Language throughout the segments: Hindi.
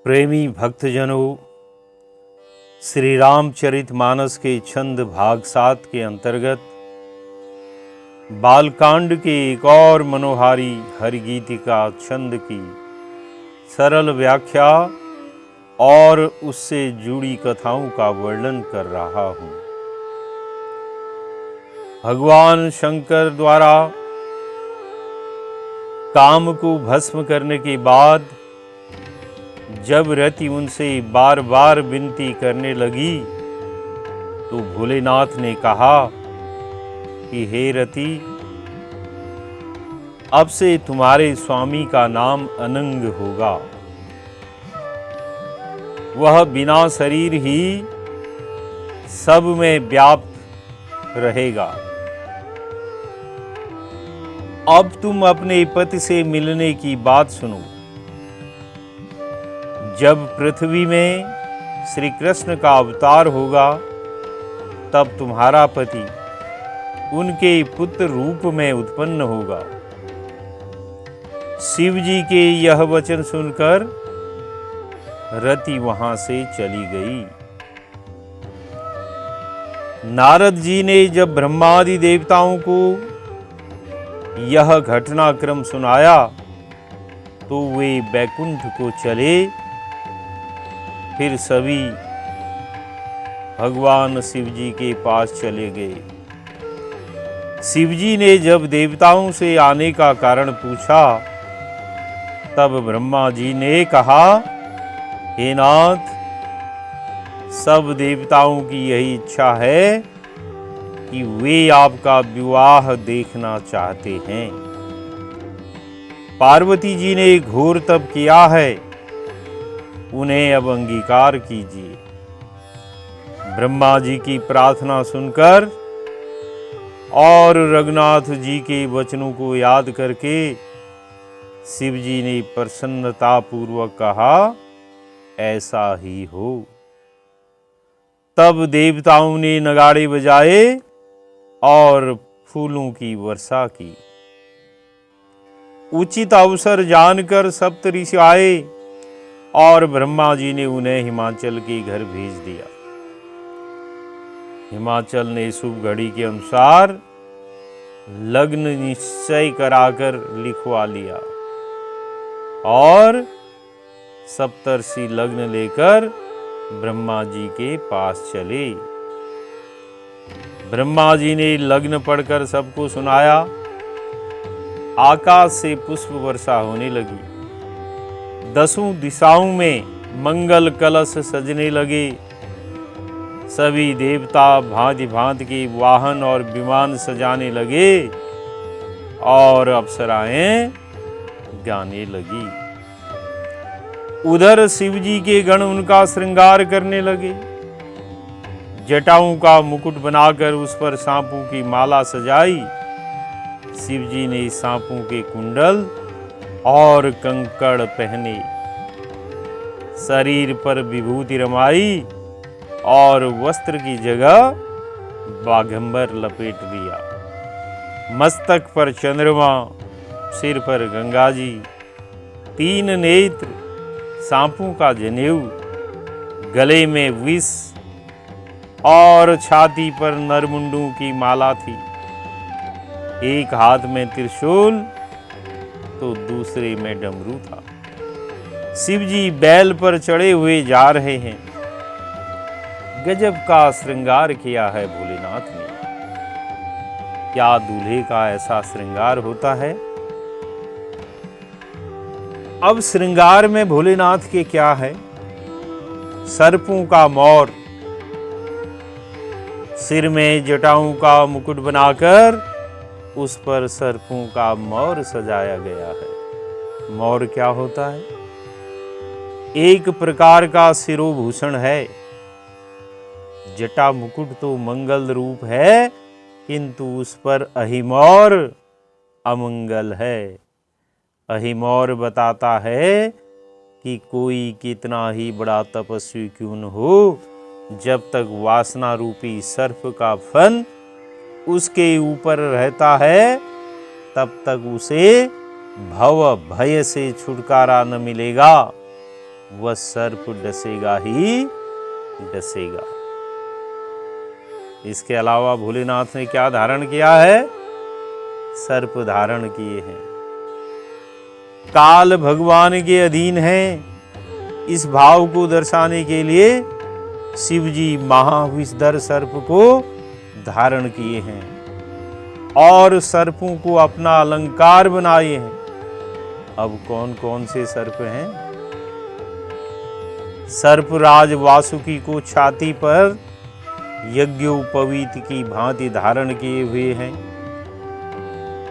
प्रेमी भक्तजनों, श्री रामचरितमानस के छंद भाग 7 के अंतर्गत बालकांड के एक और मनोहारी हरिगीतिका छंद की सरल व्याख्या और उससे जुड़ी कथाओं का वर्णन कर रहा हूँ। भगवान शंकर द्वारा काम को भस्म करने के बाद जब रति उनसे बार बार विनती करने लगी तो भोलेनाथ ने कहा कि हे रति, अब से तुम्हारे स्वामी का नाम अनंग होगा। वह बिना शरीर ही सब में व्याप्त रहेगा। अब तुम अपने पति से मिलने की बात सुनो। जब पृथ्वी में श्री कृष्ण का अवतार होगा तब तुम्हारा पति उनके पुत्र रूप में उत्पन्न होगा। शिव जी के यह वचन सुनकर रति वहां से चली गई। नारद जी ने जब ब्रह्मादि देवताओं को यह घटनाक्रम सुनाया तो वे बैकुंठ को चले। फिर सभी भगवान शिव जी के पास चले गए। शिव जी ने जब देवताओं से आने का कारण पूछा तब ब्रह्मा जी ने कहा, हे नाथ, सब देवताओं की यही इच्छा है कि वे आपका विवाह देखना चाहते हैं। पार्वती जी ने घोर तप किया है, उन्हें अब अंगीकार कीजिए। ब्रह्मा जी की प्रार्थना सुनकर और रघुनाथ जी के वचनों को याद करके शिव जी ने प्रसन्नता पूर्वक कहा, ऐसा ही हो। तब देवताओं ने नगाड़े बजाए और फूलों की वर्षा की। उचित अवसर जानकर सप्तऋषि आए और ब्रह्मा जी ने उन्हें हिमाचल के घर भेज दिया। हिमाचल ने शुभ घड़ी के अनुसार लग्न निश्चय कराकर लिखवा लिया और सप्तर्षि लग्न लेकर ब्रह्मा जी के पास चले। ब्रह्मा जी ने लग्न पढ़कर सबको सुनाया। आकाश से पुष्प वर्षा होने लगी। 10 दिशाओं में मंगल कलश सजने लगे। सभी देवता भांति भांति के वाहन और विमान सजाने लगे और अप्सराएं गाने लगी। उधर शिव जी के गण उनका श्रृंगार करने लगे। जटाओं का मुकुट बनाकर उस पर सांपों की माला सजाई। शिव जी ने सांपों के कुंडल और कंकड़ पहने, शरीर पर विभूति रमाई और वस्त्र की जगह बाघंबर लपेट दिया। मस्तक पर चंद्रमा, सिर पर गंगा जी, 3 नेत्र, सांपों का जनेऊ, गले में विष और छाती पर नरमुंडों की माला थी। एक हाथ में त्रिशूल तो दूसरे में डमरू था। शिव जी बैल पर चढ़े हुए जा रहे हैं। गजब का श्रृंगार किया है भोलेनाथ ने। क्या दूल्हे का ऐसा श्रृंगार होता है? अब श्रृंगार में भोलेनाथ के क्या है? सर्पों का मौर, सिर में जटाओं का मुकुट बनाकर उस पर सर्पों का मौर सजाया गया है। मौर क्या होता है? एक प्रकार का शिरोभूषण है। जटा मुकुट तो मंगल रूप है, किंतु उस पर अहिमौर अमंगल है। अहिमौर बताता है कि कोई कितना ही बड़ा तपस्वी क्यों न हो, जब तक वासना रूपी सर्प का फन उसके ऊपर रहता है तब तक उसे भव भय से छुटकारा न मिलेगा। वह सर्प डसेगा ही डसेगा। इसके अलावा भोलेनाथ ने क्या धारण किया है? सर्प धारण किए हैं। काल भगवान के अधीन है। इस भाव को दर्शाने के लिए शिव जी महाविषधर सर्प को धारण किए हैं और सर्पों को अपना अलंकार बनाए हैं। अब कौन कौन से सर्प हैं? सर्पराज वासुकी को छाती पर यज्ञोपवीत की भांति धारण किए हुए हैं।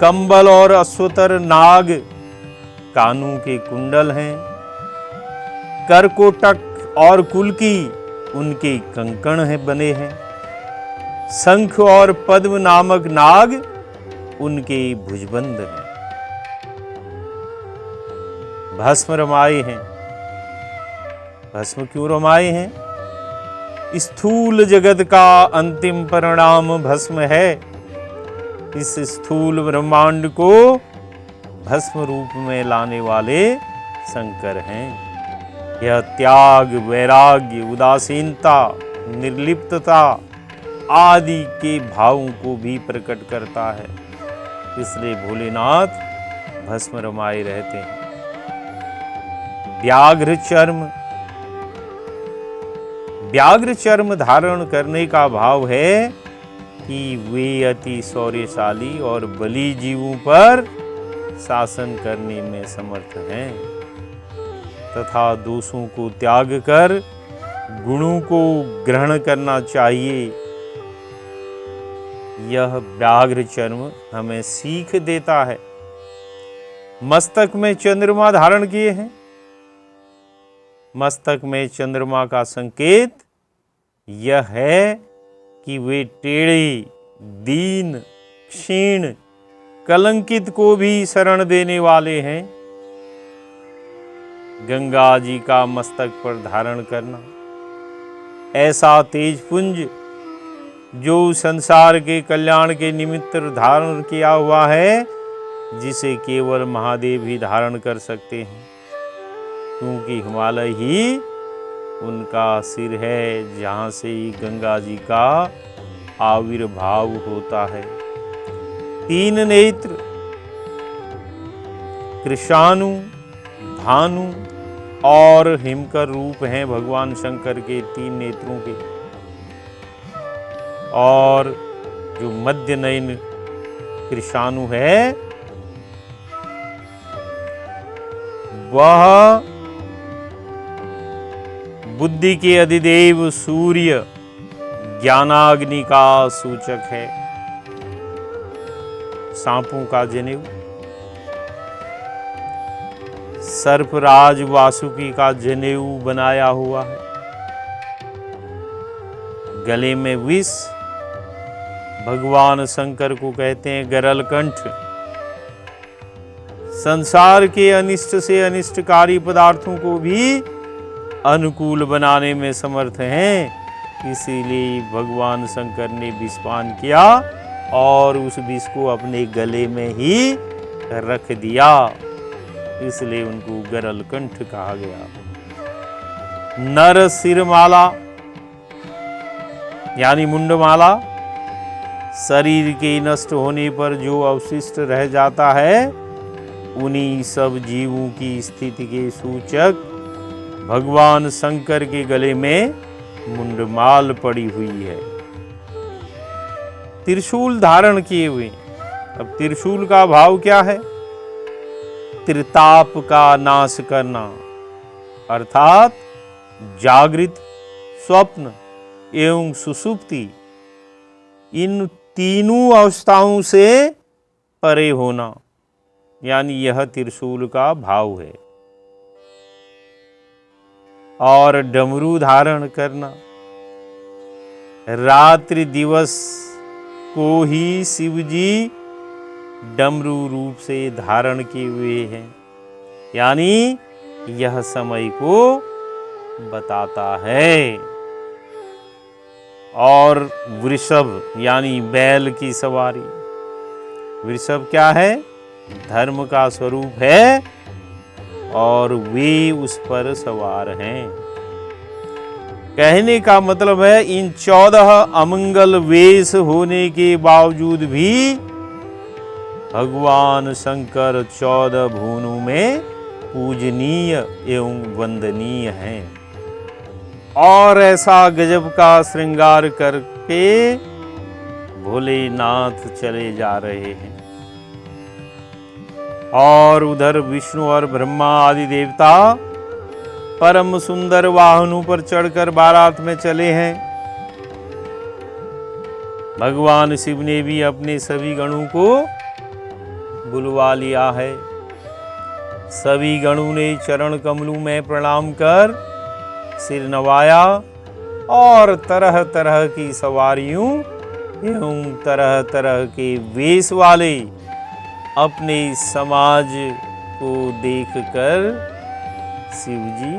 कंबल और अश्वतर नाग कानों के कुंडल हैं। करकोटक और कुलकी उनके कंकण हैं बने हैं। शंख और पद्म नामक नाग उनके भुजबंद हैं। भस्म रमाए हैं। भस्म क्यों रमाए हैं? स्थूल जगत का अंतिम परिणाम भस्म है। इस स्थूल ब्रह्मांड को भस्म रूप में लाने वाले शंकर हैं। यह त्याग, वैराग्य, उदासीनता, निर्लिप्तता आदि के भावों को भी प्रकट करता है। इसलिए भोलेनाथ भस्म रमाए रहते हैं। व्याघ्र चर्म, व्याघ्र चर्म धारण करने का भाव है कि वे अति शौर्यशाली और बली जीवों पर शासन करने में समर्थ हैं तथा दोषों को त्याग कर गुणों को ग्रहण करना चाहिए। यह व्याघ्र चर्म हमें सीख देता है। मस्तक में चंद्रमा धारण किए हैं। मस्तक में चंद्रमा का संकेत यह है कि वे टेढ़े, दीन, क्षीण, कलंकित को भी शरण देने वाले हैं। गंगा जी का मस्तक पर धारण करना ऐसा तेजपुंज जो संसार के कल्याण के निमित्त धारण किया हुआ है, जिसे केवल महादेव ही धारण कर सकते हैं, क्योंकि हिमालय ही उनका सिर है जहाँ से गंगा जी का आविर्भाव होता है। तीन नेत्र कृषाणु, भानु और हिमकर रूप हैं भगवान शंकर के तीन नेत्रों के। और जो मध्य नयन कृषाणु है वह बुद्धि के अधिदेव सूर्य ज्ञानाग्नि का सूचक है। सांपों का जनेऊ सर्पराज वासुकी का जनेऊ बनाया हुआ है। गले में विष भगवान शंकर को कहते हैं गरल कंठ। संसार के अनिष्ट से अनिष्टकारी पदार्थों को भी अनुकूल बनाने में समर्थ हैं। इसीलिए भगवान शंकर ने विषपान किया और उस विष को अपने गले में ही रख दिया, इसलिए उनको गरल कंठ कहा गया। नर सिरमाला यानी मुंडमाला शरीर के नष्ट होने पर जो अवशिष्ट रह जाता है, उन्हीं सब जीवों की स्थिति के सूचक भगवान शंकर के गले में मुंडमाल पड़ी हुई है। त्रिशूल धारण किए हुए। अब त्रिशूल का भाव क्या है? त्रिताप का नाश करना, अर्थात जागृत, स्वप्न एवं सुषुप्ति इन तीनों अवस्थाओं से परे होना, यानी यह त्रिशूल का भाव है। और डमरू धारण करना, रात्रि दिवस को ही शिव जी डमरू रूप से धारण किए हुए हैं, यानी यह समय को बताता है। और वृषभ यानी बैल की सवारी। वृषभ क्या है? धर्म का स्वरूप है और वे उस पर सवार हैं। कहने का मतलब है इन 14 अमंगल वेश होने के बावजूद भी भगवान शंकर 14 भुवनों में पूजनीय एवं वंदनीय हैं और ऐसा गजब का श्रृंगार करके भोलेनाथ चले जा रहे हैं। और उधर विष्णु और ब्रह्मा आदि देवता परम सुंदर वाहनों पर चढ़कर बारात में चले हैं। भगवान शिव ने भी अपने सभी गणों को बुलवा लिया है। सभी गणों ने चरण कमलों में प्रणाम कर सिर नवाया और तरह तरह की सवारियों एवं तरह तरह के वेश वाले अपने समाज को देखकर शिव जी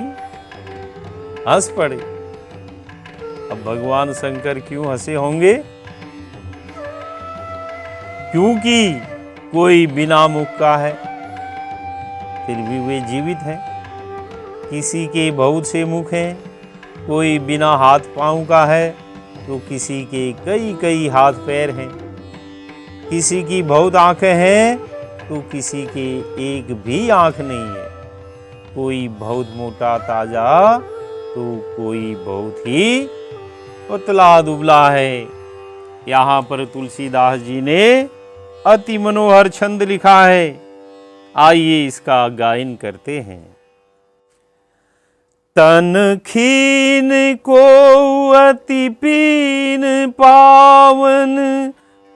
हंस पड़े। अब भगवान शंकर क्यों हंसे होंगे? क्योंकि कोई बिना मुख का है फिर भी वे जीवित हैं। किसी के बहुत से मुख हैं, कोई बिना हाथ पांव का है तो किसी के कई कई हाथ पैर हैं। किसी की बहुत आंखें हैं तो किसी के एक भी आंख नहीं है। कोई बहुत मोटा ताजा तो कोई बहुत ही पतला दुबला है। यहाँ पर तुलसीदास जी ने अति मनोहर छंद लिखा है। आइए इसका गायन करते हैं। तन खीन को अति पीन पावन,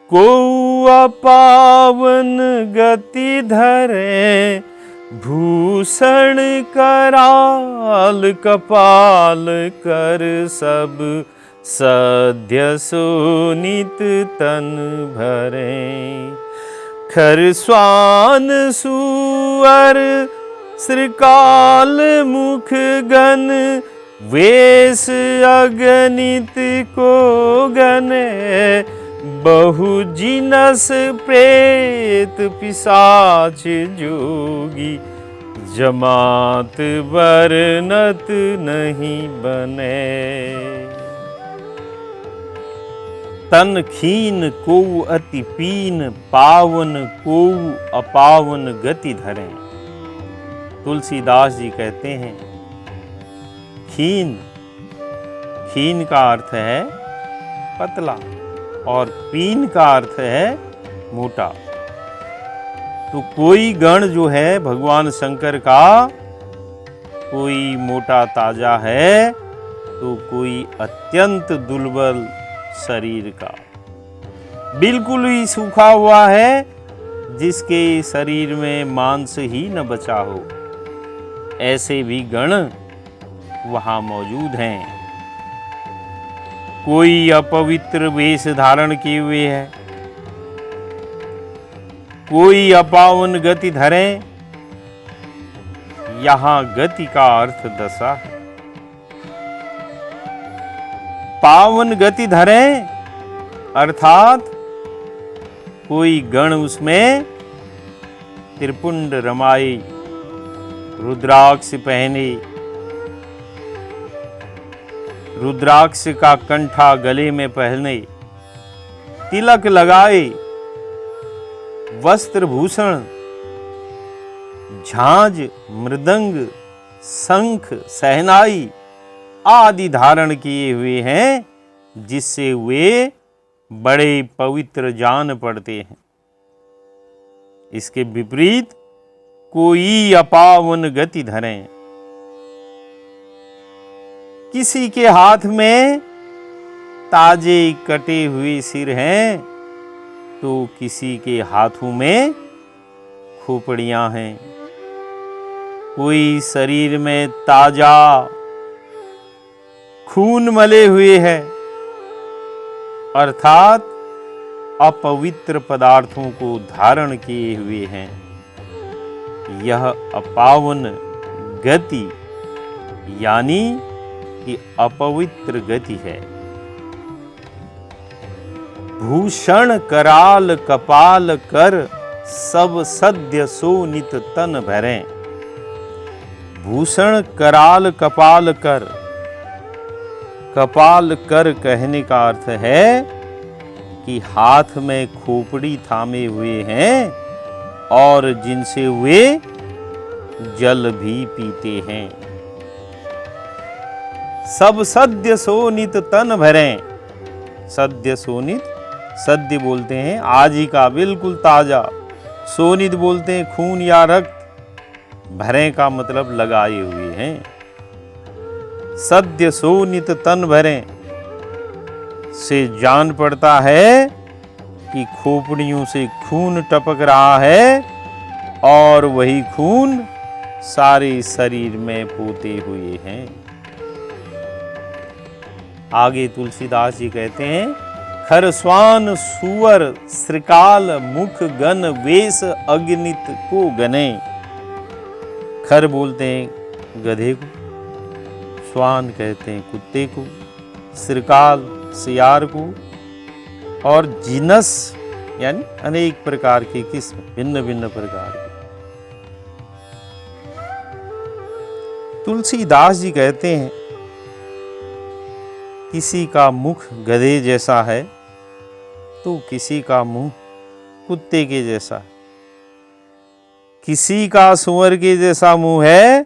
को अपावन गति धरे, भूषण कराल कपाल कर सब सद्य सोनित तन भरे। खरस्वान सुअर श्रीकाल मुख गण, वेश अगणित को गने, बहु जिनस प्रेत पिशाच जोगी, जमात वर्णत नहीं बने। तन खीन को अति पीन, पावन को अपावन गति धरें। तुलसीदास जी कहते हैं खीन, खीन का अर्थ है पतला और पीन का अर्थ है मोटा। तो कोई गण जो है भगवान शंकर का, कोई मोटा ताजा है तो कोई अत्यंत दुर्बल शरीर का, बिल्कुल ही सूखा हुआ है जिसके शरीर में मांस ही न बचा हो। ऐसे भी गण वहां मौजूद हैं। कोई अपवित्र वेश धारण किए हुए है, कोई अपावन गति धरे। यहां गति का अर्थ दशा है। पावन गति धरे अर्थात कोई गण उसमें त्रिपुंड रमाई, रुद्राक्ष पहने, रुद्राक्ष का कंठा गले में पहने, तिलक लगाए, वस्त्र भूषण, झांझ, मृदंग, शंख, सहनाई आदि धारण किए हुए हैं, जिससे वे बड़े पवित्र जान पड़ते हैं। इसके विपरीत कोई अपावन गति धरें। किसी के हाथ में ताजे कटे हुए सिर हैं तो किसी के हाथों में खोपड़ियां हैं। कोई शरीर में ताजा खून मले हुए है अर्थात अपवित्र पदार्थों को धारण किए हुए हैं। यह अपावन गति यानी कि अपवित्र गति है। भूषण कराल कपाल कर, सब सद्य सोनित तन भरें। भूषण कराल कपाल कर। कपाल कर कहने का अर्थ है कि हाथ में खोपड़ी थामे हुए हैं और जिनसे वे जल भी पीते हैं। सब सद्य सोनित तन भरें। सद्य सोनित, सद्य बोलते हैं आज ही का, बिल्कुल ताजा। सोनित बोलते हैं खून या रक्त। भरें का मतलब लगाए हुए हैं। सद्य सोनित तन भरें से जान पड़ता है कि खोपड़ियों से खून टपक रहा है और वही खून सारे शरीर में पोते हुए हैं। आगे तुलसीदास जी कहते हैं, खरस्वान सुअर श्रीकाल मुख गन वेश अग्नित को गने। खर बोलते हैं गधे को, स्वान कहते हैं कुत्ते को, श्रीकाल सियार को, और जिनस यानी अनेक प्रकार के किस्म, भिन्न भिन्न प्रकार के। तुलसीदास जी कहते हैं, किसी का मुख गधे जैसा है तो किसी का मुंह कुत्ते के जैसा, किसी का सुअर के जैसा मुंह है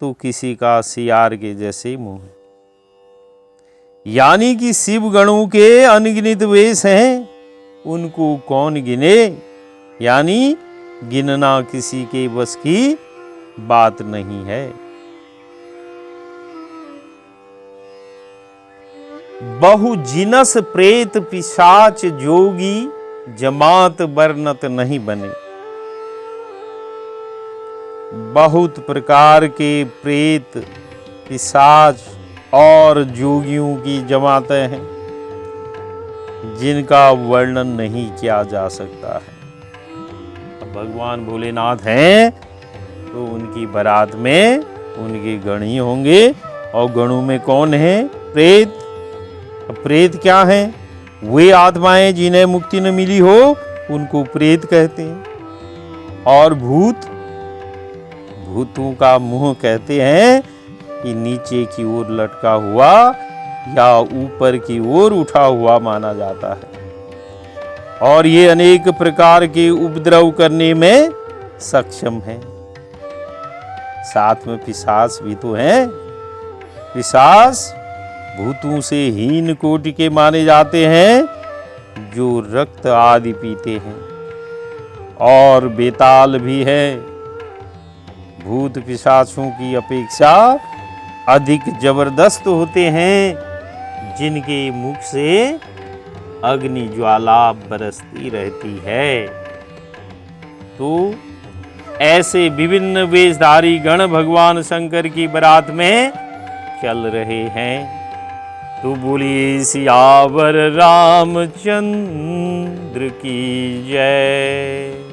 तो किसी का सियार के जैसे मुंह है। यानी कि शिव गणों के अनगिनत वेश हैं, उनको कौन गिने। यानी गिनना किसी के बस की बात नहीं है। बहु जिनस प्रेत पिशाच जोगी जमात बरनत नहीं बने। बहुत प्रकार के प्रेत पिशाच और जोगियों की जमातें हैं जिनका वर्णन नहीं किया जा सकता है। अब भगवान भोलेनाथ हैं तो उनकी बारात में उनके गण ही होंगे, और गणों में कौन है? प्रेत। प्रेत क्या है? वे आत्माएं जिन्हें मुक्ति न मिली हो उनको प्रेत कहते हैं। और भूत, भूतों का मुंह कहते हैं कि नीचे की ओर लटका हुआ या ऊपर की ओर उठा हुआ माना जाता है, और ये अनेक प्रकार के उपद्रव करने में सक्षम है। साथ में पिशाच भी तो हैं। पिशाच भूतों से हीन कोटि के माने जाते हैं जो रक्त आदि पीते हैं, और बेताल भी है। भूत पिशाचों की अपेक्षा अधिक जबरदस्त होते हैं जिनके मुख से अग्नि ज्वाला बरसती रहती है। तो ऐसे विभिन्न वेशधारी गण भगवान शंकर की बारात में चल रहे हैं। तो बोलिए सियावर रामचंद्र की जय।